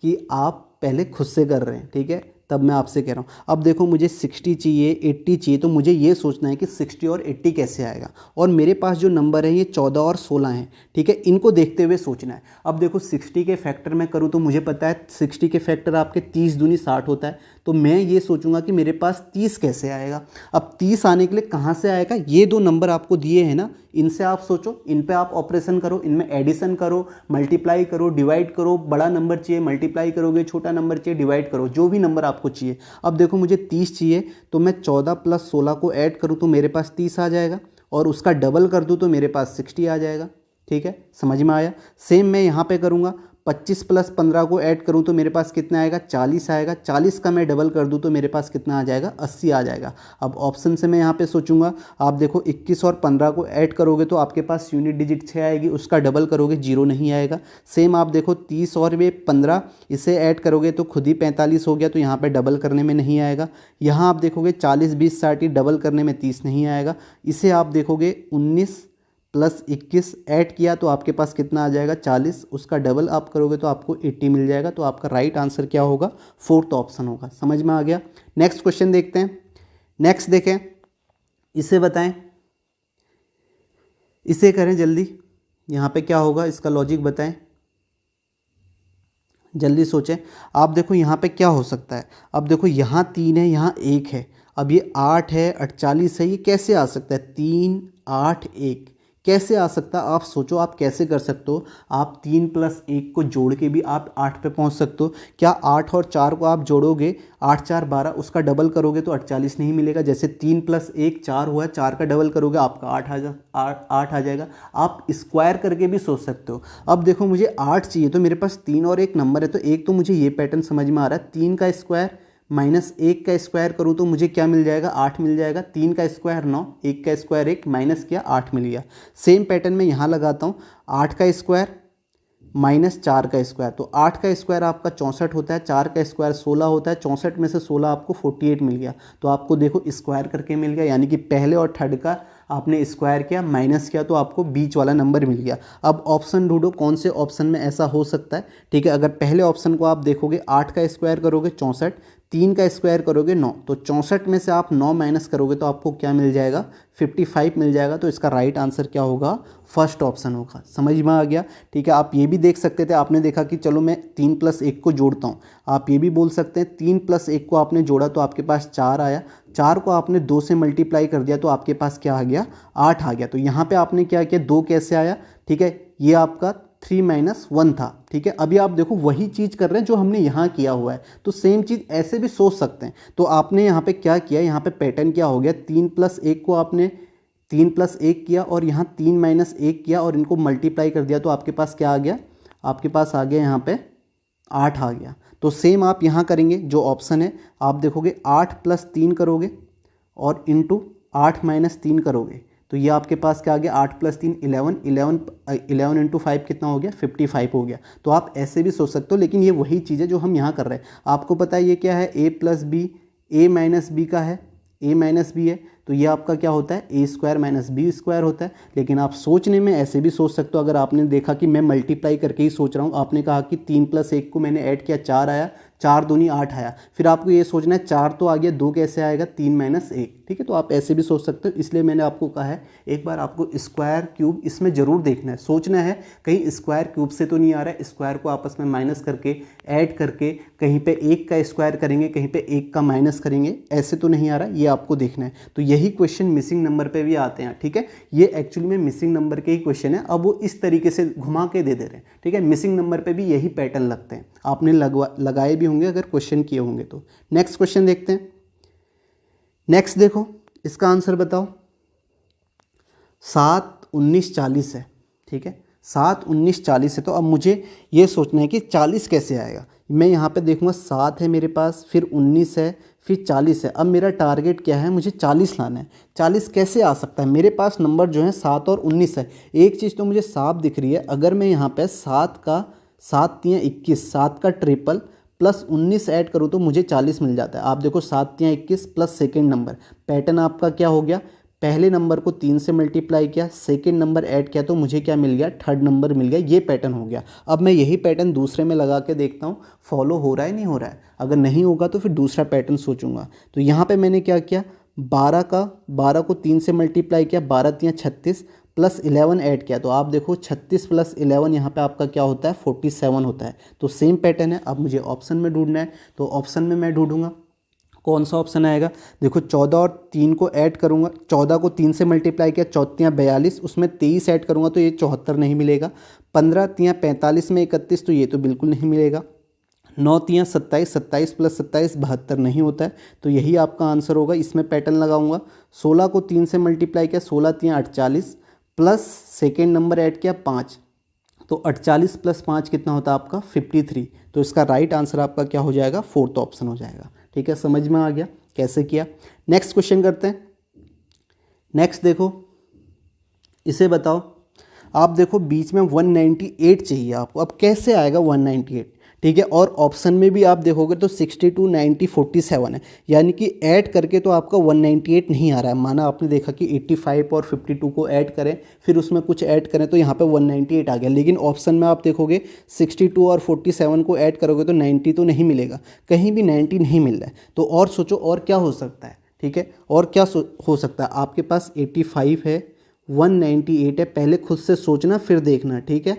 कि आप पहले खुद से कर रहे हैं, ठीक है। तब मैं आपसे कह रहा हूँ। अब देखो मुझे 60 चाहिए, 80 चाहिए, तो मुझे ये सोचना है कि 60 और 80 कैसे आएगा। और मेरे पास जो नंबर है ये 14 और 16 हैं, ठीक है, इनको देखते हुए सोचना है। अब देखो 60 के फैक्टर में करूँ तो मुझे पता है 60 के फैक्टर आपके 30 दूनी 60 होता है, तो मैं ये सोचूंगा कि मेरे पास 30 कैसे आएगा। अब 30 आने के लिए कहाँ से आएगा, ये दो नंबर आपको दिए हैं ना, इनसे आप सोचो, इन पे आप ऑपरेशन करो, इनमें एडिशन करो, मल्टीप्लाई करो, डिवाइड करो। बड़ा नंबर चाहिए मल्टीप्लाई करोगे, छोटा नंबर चाहिए डिवाइड करो, जो भी नंबर आपको चाहिए। अब देखो मुझे 30 चाहिए, तो मैं 14 + 16 को ऐड करूँ तो मेरे पास 30 आ जाएगा, और उसका डबल कर दूँ तो मेरे पास 60 आ जाएगा। ठीक है, समझ में आया। सेम मैं यहाँ पे करूँगा, 25 + 15 को ऐड करूँ तो मेरे पास कितना आएगा, 40 आएगा। 40 का मैं डबल कर दूँ तो मेरे पास कितना आ जाएगा, 80 आ जाएगा। अब ऑप्शन से मैं यहाँ पे सोचूंगा, आप देखो 21 और 15 को ऐड करोगे तो आपके पास यूनिट डिजिट 6 आएगी, उसका डबल करोगे 0 नहीं आएगा। सेम आप देखो 30 और ये 15, इसे ऐड करोगे तो खुद ही 45 हो गया, तो यहाँ पर डबल करने में नहीं आएगा। यहाँ आप देखोगे 40, 20, 60 डबल करने में 30 नहीं आएगा। इसे आप देखोगे 19 + 21 ऐड किया तो आपके पास कितना आ जाएगा, 40, उसका डबल आप करोगे तो आपको 80 मिल जाएगा। तो आपका राइट आंसर क्या होगा, 4th ऑप्शन होगा। समझ में आ गया। नेक्स्ट क्वेश्चन देखते हैं। नेक्स्ट देखें, इसे बताएं, इसे करें जल्दी। यहाँ पे क्या होगा, इसका लॉजिक बताएं, जल्दी सोचें। आप देखो यहाँ पे क्या हो सकता है। अब देखो यहाँ 3 है, यहाँ 1 है, अब ये 8 है, 48 है, ये कैसे आ सकता है, 3, 8, 1 कैसे आ सकता है। आप सोचो आप कैसे कर सकते हो। आप 3 + 1 को जोड़ के भी आप 8 पे पहुंच सकते हो। क्या 8 और 4 को आप जोड़ोगे, 8, 4, 12, उसका डबल करोगे तो 48 नहीं मिलेगा। जैसे 3 + 1 4 हुआ, 4 का डबल करोगे आपका 8 आ जाएगा। आप स्क्वायर करके भी सोच सकते हो। अब देखो मुझे 8 चाहिए, तो मेरे पास 3 और 1 नंबर है, तो एक तो मुझे ये पैटर्न समझ में आ रहा है, 3 का स्क्वायर -1 का स्क्वायर करूँ तो मुझे क्या मिल जाएगा, 8 मिल जाएगा। 3 का स्क्वायर 9, 1 का स्क्वायर 1, माइनस किया 8 मिल गया। सेम पैटर्न में यहाँ लगाता हूँ, 8 का स्क्वायर -4 का स्क्वायर, तो 8 का स्क्वायर आपका 64 होता है, 4 का स्क्वायर 16 होता है, 64 में से 16 आपको 48 मिल गया। तो आपको देखो स्क्वायर करके मिल गया, यानी कि पहले और थर्ड का आपने स्क्वायर किया, माइनस किया, तो आपको बीच वाला नंबर मिल गया। अब ऑप्शन ढूंढो, कौन से ऑप्शन में ऐसा हो सकता है। ठीक है, अगर पहले ऑप्शन को आप देखोगे, 8 का स्क्वायर करोगे 64, 3 का स्क्वायर करोगे 9, तो 64 में से आप 9 माइनस करोगे तो आपको क्या मिल जाएगा, 55 मिल जाएगा। तो इसका राइट आंसर क्या होगा, फर्स्ट ऑप्शन होगा। समझ में आ गया। ठीक है, आप ये भी देख सकते थे, आपने देखा कि चलो मैं 3 + 1 को जोड़ता हूँ। आप ये भी बोल सकते हैं 3 + 1 को आपने जोड़ा तो आपके पास 4 आया, 4 को आपने 2 से मल्टीप्लाई कर दिया तो आपके पास क्या आ गया, 8 आ गया। तो यहाँ पे आपने क्या किया, 2 कैसे आया। ठीक है, ये आपका 3 - 1 था। ठीक है, अभी आप देखो वही चीज़ कर रहे हैं जो हमने यहाँ किया हुआ है, तो सेम चीज़ ऐसे भी सोच सकते हैं। तो आपने यहाँ पे क्या किया, यहाँ पे पैटर्न क्या हो गया, 3 + 1 को आपने 3 + 1 किया और यहाँ 3 - 1 किया और इनको मल्टीप्लाई कर दिया, तो आपके पास क्या आ गया, आपके पास आ गया यहाँ पे 8 आ गया। तो सेम आप यहाँ करेंगे, जो ऑप्शन है आप देखोगे 8 + 3 करोगे और इंटू 8 - 3 करोगे, तो ये आपके पास क्या आ गया, 8 + 3 11, 11 × 5 कितना हो गया, 55 हो गया। तो आप ऐसे भी सोच सकते हो, लेकिन ये वही चीज़ है जो हम यहाँ कर रहे हैं। आपको पता है ये क्या है, a + b, a - b का है, a - b है, तो ये आपका क्या होता है, a² - b² होता है। लेकिन आप सोचने में ऐसे भी सोच सकते हो। अगर आपने देखा कि मैं मल्टीप्लाई करके ही सोच रहा हूँ, आपने कहा कि 3 + 1 को मैंने ऐड किया, 4 आया, 4 दूनी 8 आया, फिर आपको ये सोचना है 4 तो आ गया, 2 कैसे आएगा, 3 - 1। ठीक है, तो आप ऐसे भी सोच सकते हो। इसलिए मैंने आपको कहा है एक बार आपको स्क्वायर क्यूब इसमें ज़रूर देखना है, सोचना है कहीं स्क्वायर क्यूब से तो नहीं आ रहा है, स्क्वायर को आपस में माइनस करके ऐड करके कहीं पे 1 का स्क्वायर करेंगे, कहीं पे 1 का माइनस करेंगे, ऐसे तो नहीं आ रहा है, ये आपको देखना है। तो यही क्वेश्चन मिसिंग नंबर पे भी आते हैं। ठीक है, ये एक्चुअली में मिसिंग नंबर के ही क्वेश्चन है, अब वो इस तरीके से घुमा के दे रहे हैं। ठीक है, मिसिंग नंबर पे भी यही पैटर्न लगते हैं, आपने लगाए भी होंगे अगर क्वेश्चन किए होंगे तो। नेक्स्ट क्वेश्चन देखते हैं। नेक्स्ट देखो, इसका आंसर बताओ। 7, 19, 40 है। ठीक है, 7, 19, 40 है, तो अब मुझे ये सोचना है कि 40 कैसे आएगा। मैं यहाँ पे देखूँगा 7 है मेरे पास, फिर 19 है, फिर 40 है। अब मेरा टारगेट क्या है, मुझे 40 लाना है। 40 कैसे आ सकता है, मेरे पास नंबर जो है 7 और 19 है। एक चीज़ तो मुझे साफ दिख रही है, अगर मैं यहाँ पे 7 का 7 × 21, 7 का ट्रिपल प्लस 19 ऐड करूँ तो मुझे 40 मिल जाता है। आप देखो 7 × 21 प्लस सेकेंड नंबर, पैटर्न आपका क्या हो गया, पहले नंबर को 3 से मल्टीप्लाई किया, सेकंड नंबर ऐड किया तो मुझे क्या मिल गया, थर्ड नंबर मिल गया। ये पैटर्न हो गया। अब मैं यही पैटर्न दूसरे में लगा के देखता हूँ फॉलो हो रहा है नहीं हो रहा है। अगर नहीं होगा तो फिर दूसरा पैटर्न सोचूंगा। तो यहाँ पे मैंने क्या किया, 12 को 3 से मल्टीप्लाई किया, 12 3 36 प्लस 11 ऐड किया। तो आप देखो 36 प्लस 11 यहाँ पे आपका क्या होता है, 47 होता है। तो सेम पैटर्न है। अब मुझे ऑप्शन में ढूंढना है, तो ऑप्शन में मैं ढूंढूंगा कौन सा ऑप्शन आएगा। देखो 14 और 3 को ऐड करूंगा, 14 को 3 से मल्टीप्लाई किया, 14 42, उसमें 23 ऐड करूंगा तो ये 74 नहीं मिलेगा। 15 3 45 में 31, तो ये तो बिल्कुल नहीं मिलेगा। 9 3 27, 27 प्लस 27 72 नहीं होता है। तो यही आपका आंसर होगा। इसमें पैटर्न लगाऊंगा। 16 को 3 से मल्टीप्लाई किया, 16 3 48 प्लस सेकेंड नंबर ऐड किया 5, तो 48 प्लस 5 कितना होता है आपका 53। तो इसका राइट आंसर आपका क्या हो जाएगा, फोर्थ ऑप्शन हो जाएगा। ठीक है, समझ में आ गया कैसे किया। नेक्स्ट क्वेश्चन करते हैं। नेक्स्ट देखो, इसे बताओ। आप देखो बीच में 198 चाहिए आपको। अब कैसे आएगा 198, ठीक है। और ऑप्शन में भी आप देखोगे तो 62 90 47 है, यानी कि ऐड करके तो आपका 198 नहीं आ रहा है। माना आपने देखा कि 85 और 52 को ऐड करें, फिर उसमें कुछ ऐड करें तो यहाँ पे 198 आ गया। लेकिन ऑप्शन में आप देखोगे 62 और 47 को ऐड करोगे तो 90 तो नहीं मिलेगा, कहीं भी 90 नहीं मिल रहा है। तो और सोचो और क्या हो सकता है, ठीक है। और क्या हो सकता है, आपके पास 85 है, 198 है, पहले खुद से सोचना फिर देखना, ठीक है।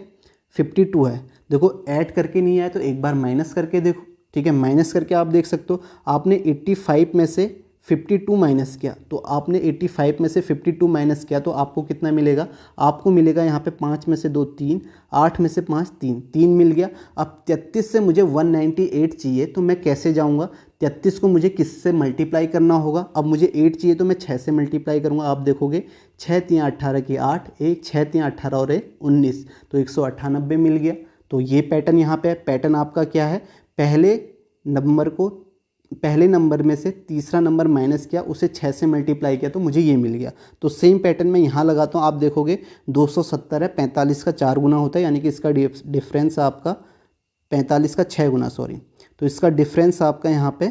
52 है, देखो ऐड करके नहीं आया तो एक बार माइनस करके देखो, ठीक है। माइनस करके आप देख सकते हो, आपने 85 में से 52 माइनस किया, तो आपने 85 में से 52 माइनस किया तो आपको कितना मिलेगा, आपको मिलेगा यहाँ पे 5 में से 2 3, 8 में से 5 3, 3 मिल गया। अब 33 से मुझे 198 चाहिए, तो मैं कैसे जाऊँगा, 33 को मुझे किससे मल्टीप्लाई करना होगा। अब मुझे 8 चाहिए तो मैं 6 से मल्टीप्लाई करूँगा। आप देखोगे 6 3 18 की 8, 1 6 3 18 और 1 19, तो 198 मिल गया। तो ये पैटर्न यहाँ पे है। पैटर्न आपका क्या है, पहले नंबर में से तीसरा नंबर माइनस किया, उसे 6 से मल्टीप्लाई किया तो मुझे ये मिल गया। तो सेम पैटर्न मैं यहाँ लगाता हूँ। आप देखोगे 270 है, 45 का 4 गुना होता है, यानी कि इसका डिफरेंस आपका 45 का 6 गुना, सॉरी। तो इसका डिफरेंस आपका यहाँ पे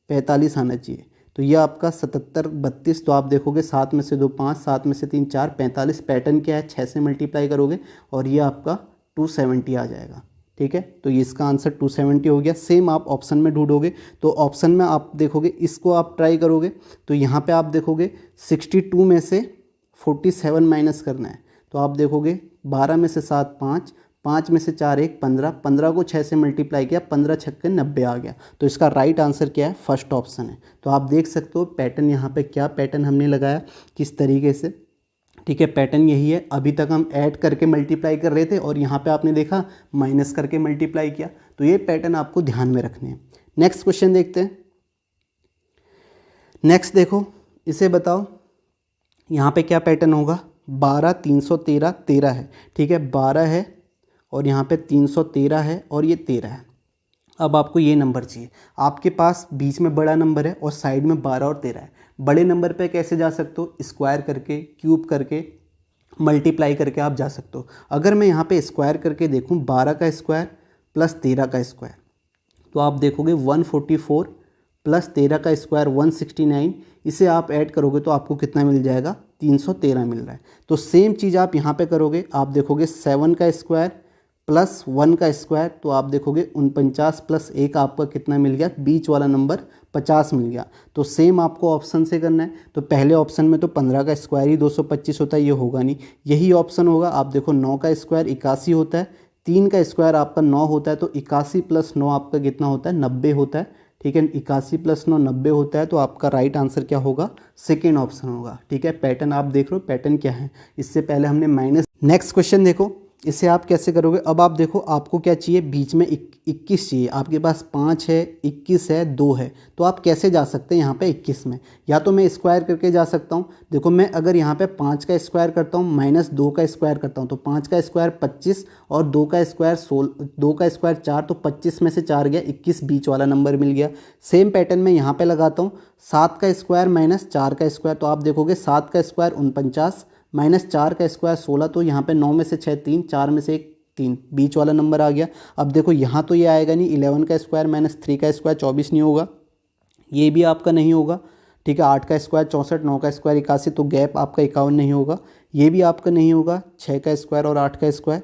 45 आना चाहिए। तो ये आपका 77 32, तो आप देखोगे 7 में से 2 5, 7 में से 3 4, 45। पैटर्न क्या है, 6 से मल्टीप्लाई करोगे और ये आपका 270 आ जाएगा, ठीक है। तो ये इसका आंसर 270 हो गया। सेम आप ऑप्शन में ढूंढोगे, तो ऑप्शन में आप देखोगे, इसको आप ट्राई करोगे तो यहाँ पे आप देखोगे 62 में से 47 माइनस करना है। तो आप देखोगे 12 में से 7 5, 5 में से 4 1 15, 15 को 6 से मल्टीप्लाई किया, 15 छक्के 90 आ गया। तो इसका राइट आंसर क्या है, फर्स्ट ऑप्शन है। तो आप देख सकते हो पैटर्न यहाँ पे क्या पैटर्न हमने लगाया, किस तरीके से, ठीक है। पैटर्न यही है। अभी तक हम ऐड करके मल्टीप्लाई कर रहे थे और यहाँ पे आपने देखा माइनस करके मल्टीप्लाई किया। तो ये पैटर्न आपको ध्यान में रखने हैं। नेक्स्ट क्वेश्चन देखते हैं। नेक्स्ट देखो, इसे बताओ यहाँ पे क्या पैटर्न होगा। 12 313 13 है, ठीक है। 12 है और यहाँ पे 313 है और ये 13 है। अब आपको ये नंबर चाहिए। आपके पास बीच में बड़ा नंबर है और साइड में 12 और 13 है। बड़े नंबर पे कैसे जा सकते हो, स्क्वायर करके, क्यूब करके, मल्टीप्लाई करके आप जा सकते हो। अगर मैं यहाँ पे स्क्वायर करके देखूँ, 12 का स्क्वायर प्लस 13 का स्क्वायर, तो आप देखोगे 144 प्लस 13 का स्क्वायर 169। इसे आप ऐड करोगे तो आपको कितना मिल जाएगा, 313 मिल रहा है। तो सेम चीज़ आप यहाँ पे करोगे। आप देखोगे 7 का स्क्वायर प्लस 1 का स्क्वायर, तो आप देखोगे 49 प्लस 1 आपका कितना मिल गया, बीच वाला नंबर 50 मिल गया। तो सेम आपको ऑप्शन से करना है। तो पहले ऑप्शन में तो 15 का स्क्वायर ही 225 होता है, ये होगा नहीं, यही ऑप्शन होगा। आप देखो 9 का स्क्वायर 81 होता है, 3 का स्क्वायर आपका 9 होता है, तो 81 प्लस 9 आपका कितना होता है, 90 होता है, ठीक है। 81 प्लस 9 90 होता है। तो आपका राइट आंसर क्या होगा, सेकेंड ऑप्शन होगा, ठीक है। पैटर्न आप देख रहे हो, पैटर्न क्या है। इससे पहले हमने माइनस। नेक्स्ट क्वेश्चन देखो, इसे आप कैसे करोगे। अब आप देखो आपको क्या चाहिए, बीच में 21 चाहिए। आपके पास 5 है, 21 है, 2 है, तो आप कैसे जा सकते हैं यहाँ पे 21 में। या तो मैं स्क्वायर करके जा सकता हूँ। देखो मैं अगर यहाँ पे 5 का स्क्वायर करता हूँ माइनस 2 का स्क्वायर करता हूँ, तो 5 का स्क्वायर 25 और 2 का स्क्वायर 16, 2 का स्क्वायर 4, तो 25 में से 4 गया, 21 बीच वाला नंबर मिल गया। सेम पैटर्न मैं यहाँ पे लगाता हूँ, 7 का स्क्वायर माइनस 4 का स्क्वायर, तो आप देखोगे 7 का स्क्वायर 49 माइनस 4 का स्क्वायर 16, तो यहाँ पे 9 में से 6 3, 4 में से 1 3, बीच वाला नंबर आ गया। अब देखो यहाँ तो ये आएगा नहीं, 11 का स्क्वायर माइनस 3 का स्क्वायर 24 नहीं होगा, ये भी आपका नहीं होगा। ठीक है। 8 का स्क्वायर 64, 9 का स्क्वायर 81, तो गैप आपका 51 नहीं होगा, ये भी आपका नहीं होगा। 6 का स्क्वायर और 8 का स्क्वायर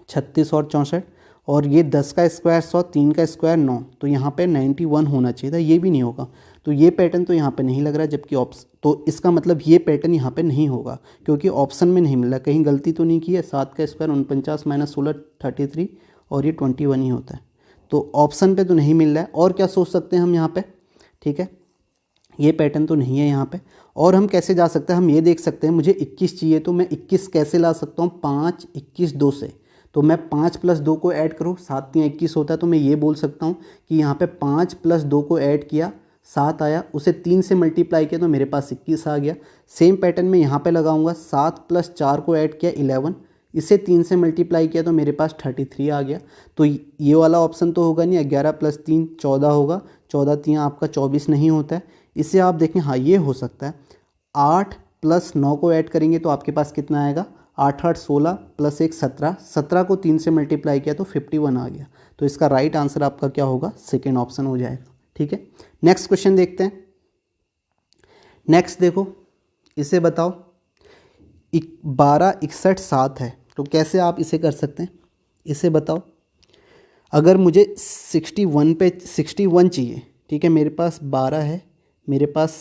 36 और 64, और ये 10 का स्क्वायर 100, 3 का स्क्वायर 9, तो यहाँ पे 91 होना चाहिए था, ये भी नहीं होगा। तो ये पैटर्न तो यहाँ पे नहीं लग रहा, जबकि तो इसका मतलब ये पैटर्न यहाँ पे नहीं होगा, क्योंकि ऑप्शन में नहीं मिल रहा। कहीं गलती तो नहीं की है। 7 का स्क्वायर 49 माइनस 16 33, और ये 21 ही होता है, तो ऑप्शन पे तो नहीं मिल रहा है। और क्या सोच सकते हैं हम यहाँ पे, ठीक है, ये पैटर्न तो नहीं है यहाँ पे। और हम कैसे जा सकते हैं, हम ये देख सकते हैं, मुझे 21 चाहिए, तो मैं 21 कैसे ला सकता हूँ, 5 21 2 से। तो मैं 5 + 2 को ऐड करूँ, 7 × 21 होता है, तो मैं ये बोल सकता हूँ कि यहाँ पे 5 + 2 को ऐड किया, 7 आया, उसे 3 से मल्टीप्लाई किया तो मेरे पास 21 आ गया। सेम पैटर्न में यहाँ पे लगाऊंगा, 7 + 4 को ऐड किया 11, इसे 3 से मल्टीप्लाई किया तो मेरे पास 33 आ गया। तो ये वाला ऑप्शन तो होगा नहीं। 11 + 3 14 होगा, 14 3 आपका 24 नहीं होता है। इसे आप देखें, हाँ ये हो सकता है। 8 + 9 को ऐड करेंगे तो आपके पास कितना आएगा, 8 8 16 + 1 17, 17 को 3 से मल्टीप्लाई किया तो 51 आ गया। तो इसका राइट आंसर आपका क्या होगा, सेकेंड ऑप्शन हो जाएगा। ठीक है, नेक्स्ट क्वेश्चन देखते हैं। नेक्स्ट देखो, इसे बताओ 12 61 7 है, तो कैसे आप इसे कर सकते हैं, इसे बताओ। अगर मुझे 61 पे 61 चाहिए, ठीक है, मेरे पास 12 है, मेरे पास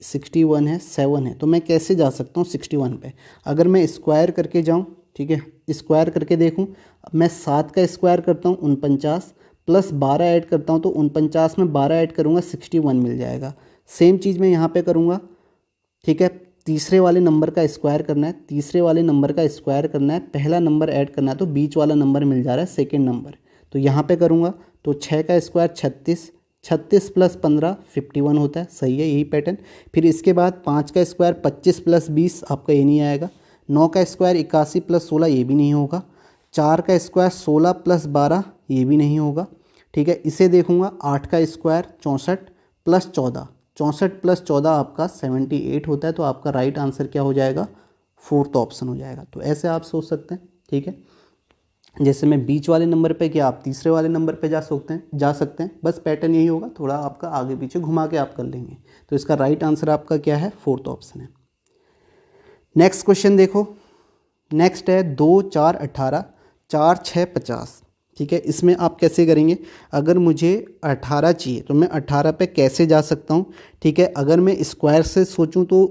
61 है, 7 है, तो मैं कैसे जा सकता हूँ 61 पे। अगर मैं स्क्वायर करके जाऊँ, ठीक है, स्क्वायर करके देखूँ, मैं 7 का स्क्वायर करता हूँ 49, प्लस 12 ऐड करता हूँ, तो 49 में 12 ऐड करूँगा 61 मिल जाएगा। सेम चीज़ मैं यहाँ पे करूँगा, ठीक है, तीसरे वाले नंबर का स्क्वायर करना है, तीसरे वाले नंबर का स्क्वायर करना है, पहला नंबर ऐड करना है, तो बीच वाला नंबर मिल जा रहा है सेकेंड नंबर, तो यहाँ पे करूँगा। तो 6 का स्क्वायर 36, 36 + 15 51 होता है, सही है, यही पैटर्न। फिर इसके बाद 5 का स्क्वायर 25 + 20, आपका ये नहीं आएगा। 9 का स्क्वायर 81 + 16, ये भी नहीं होगा। 4 का स्क्वायर 16 + 12, ये भी नहीं होगा। ठीक है, इसे देखूंगा। 8 का स्क्वायर 64 + 14, 64 + 14 आपका 78 होता है, तो आपका राइट आंसर क्या हो जाएगा, फोर्थ ऑप्शन हो जाएगा। तो ऐसे आप सोच सकते हैं। ठीक है, जैसे मैं बीच वाले नंबर पे किया, आप तीसरे वाले नंबर पे जा सकते हैं। बस पैटर्न यही होगा, थोड़ा आपका आगे पीछे घुमा के आप कर लेंगे। तो इसका राइट आंसर आपका क्या है, फोर्थ ऑप्शन है। नेक्स्ट क्वेश्चन देखो, नेक्स्ट है 2 4 18 4 6 50। ठीक है, इसमें आप कैसे करेंगे, अगर मुझे 18 चाहिए तो मैं 18 पे कैसे जा सकता हूँ। ठीक है, अगर मैं स्क्वायर से सोचूं तो,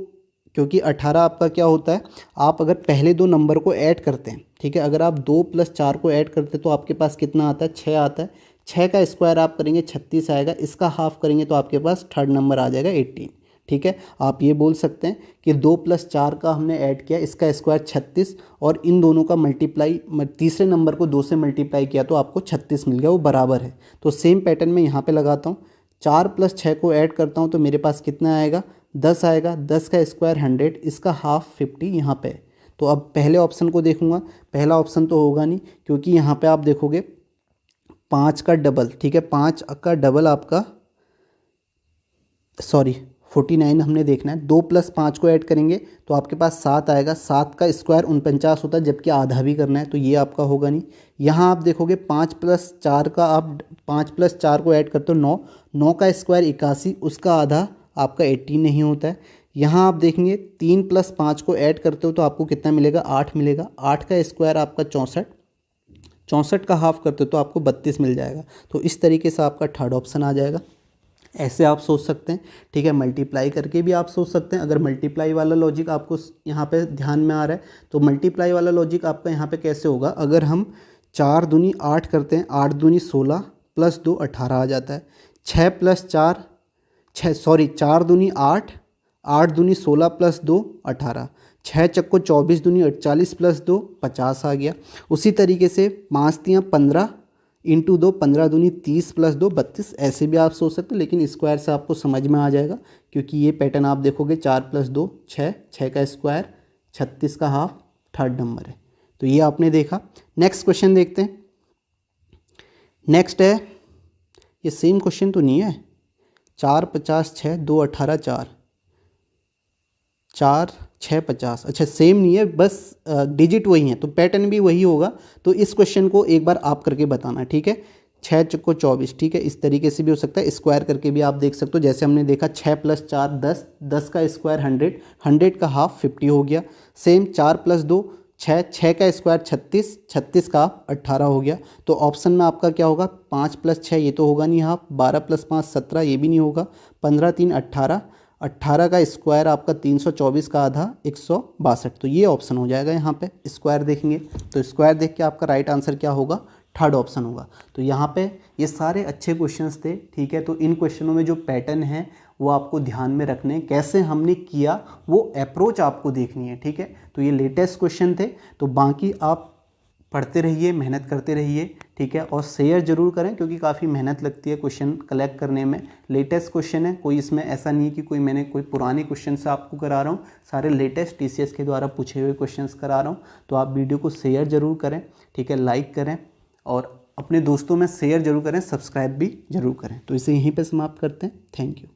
क्योंकि 18 आपका क्या होता है, आप अगर पहले दो नंबर को ऐड करते हैं, ठीक है, अगर आप 2 + 4 को ऐड करते हैं तो आपके पास कितना आता है, 6 आता है। 6 का स्क्वायर आप करेंगे 36 आएगा, इसका हाफ करेंगे तो आपके पास थर्ड नंबर आ जाएगा 18। ठीक है, आप ये बोल सकते हैं कि 2 + 4 का हमने ऐड किया, इसका स्क्वायर 36, और इन दोनों का मल्टीप्लाई, तीसरे नंबर को 2 से मल्टीप्लाई किया तो आपको 36 मिल गया, वो बराबर है। तो सेम पैटर्न में यहाँ पे लगाता हूँ। 4 + 6 को ऐड करता हूँ तो मेरे पास कितना आएगा, 10 आएगा। 10 का स्क्वायर 100, इसका हाफ 50 यहाँ पे। तो अब पहले ऑप्शन को देखूंगा, पहला ऑप्शन तो होगा नहीं, क्योंकि यहाँ पे आप देखोगे 5 का डबल, ठीक है, 5 का डबल आपका 49 हमने देखना है। 2 + 5 को ऐड करेंगे तो आपके पास 7 आएगा। 7 का स्क्वायर 49 होता है, जबकि आधा भी करना है, तो ये आपका होगा नहीं। यहाँ आप देखोगे 5 + 4 का, आप 5 + 4 को ऐड करते हो 9, 9 का स्क्वायर 81, उसका आधा आपका 18 नहीं होता है। यहाँ आप देखेंगे 3 + 5 को ऐड करते हो तो आपको कितना मिलेगा, 8 मिलेगा। 8 का स्क्वायर आपका 64, 64 का हाफ करते हो तो आपको 32 मिल जाएगा। तो इस तरीके से आपका थर्ड ऑप्शन आ जाएगा। ऐसे आप सोच सकते हैं। ठीक है, मल्टीप्लाई करके भी आप सोच सकते हैं। अगर मल्टीप्लाई वाला लॉजिक आपको यहाँ पे ध्यान में आ रहा है, तो मल्टीप्लाई वाला लॉजिक आपका यहाँ पे कैसे होगा, अगर हम 4 दूनी 8 करते हैं, 8 दूनी 16 + 2 18 आ जाता है। 6 + 4 4 दूनी 8, 8 दूनी 16 + 2 18, 6 चक्को 24 दूनी 48 + 2 50 आ गया। उसी तरीके से 5 तियाँ 15 × 2 15 दूनी 30 + 2 32, ऐसे भी आप सोच सकते हैं, लेकिन स्क्वायर से आपको समझ में आ जाएगा, क्योंकि ये पैटर्न आप देखोगे 4 + 2 6, 6 का स्क्वायर 36 का हाफ थर्ड नंबर है। तो ये आपने देखा। नेक्स्ट क्वेश्चन देखते हैं। नेक्स्ट है, ये सेम क्वेश्चन तो नहीं है, 4 50 6 2 18 4, 4 6 50, अच्छा सेम नहीं है, बस डिजिट वही है, तो पैटर्न भी वही होगा। तो इस क्वेश्चन को एक बार आप करके बताना। ठीक है, 6 चौको 24, ठीक है। इस तरीके से भी हो सकता है, स्क्वायर करके भी आप देख सकते हो। जैसे हमने देखा 6 + 4 10, 10 का स्क्वायर 100, 100 का हाफ 50 हो गया। सेम 4 + 2 6, 6 का स्क्वायर 36, 36 का हाफ 18 हो गया। तो ऑप्शन में आपका क्या होगा, 5 + 6 ये तो होगा नहीं हाफ, 12 + 5 17 ये भी नहीं होगा, 15 3 18, 18 का स्क्वायर आपका 324 का आधा 162, तो ये ऑप्शन हो जाएगा। यहाँ पे स्क्वायर देखेंगे तो स्क्वायर देख के आपका राइट आंसर क्या होगा, थर्ड ऑप्शन होगा। तो यहाँ पे ये सारे अच्छे क्वेश्चंस थे, ठीक है। तो इन क्वेश्चनों में जो पैटर्न है वो आपको ध्यान में रखने हैं, कैसे हमने किया वो अप्रोच आपको देखनी है, ठीक है। तो ये लेटेस्ट क्वेश्चन थे, तो बाकी आप पढ़ते रहिए, मेहनत करते रहिए, ठीक है। और शेयर जरूर करें क्योंकि काफ़ी मेहनत लगती है क्वेश्चन कलेक्ट करने में। लेटेस्ट क्वेश्चन है, कोई इसमें ऐसा नहीं है कि मैंने कोई पुराने क्वेश्चन से आपको करा रहा हूँ, सारे लेटेस्ट टीसीएस के द्वारा पूछे हुए क्वेश्चंस करा रहा हूँ। तो आप वीडियो को शेयर जरूर करें, ठीक है, लाइक करें और अपने दोस्तों में शेयर जरूर करें, सब्सक्राइब भी जरूर करें। तो इसे यहीं पे समाप्त करते हैं। Thank you.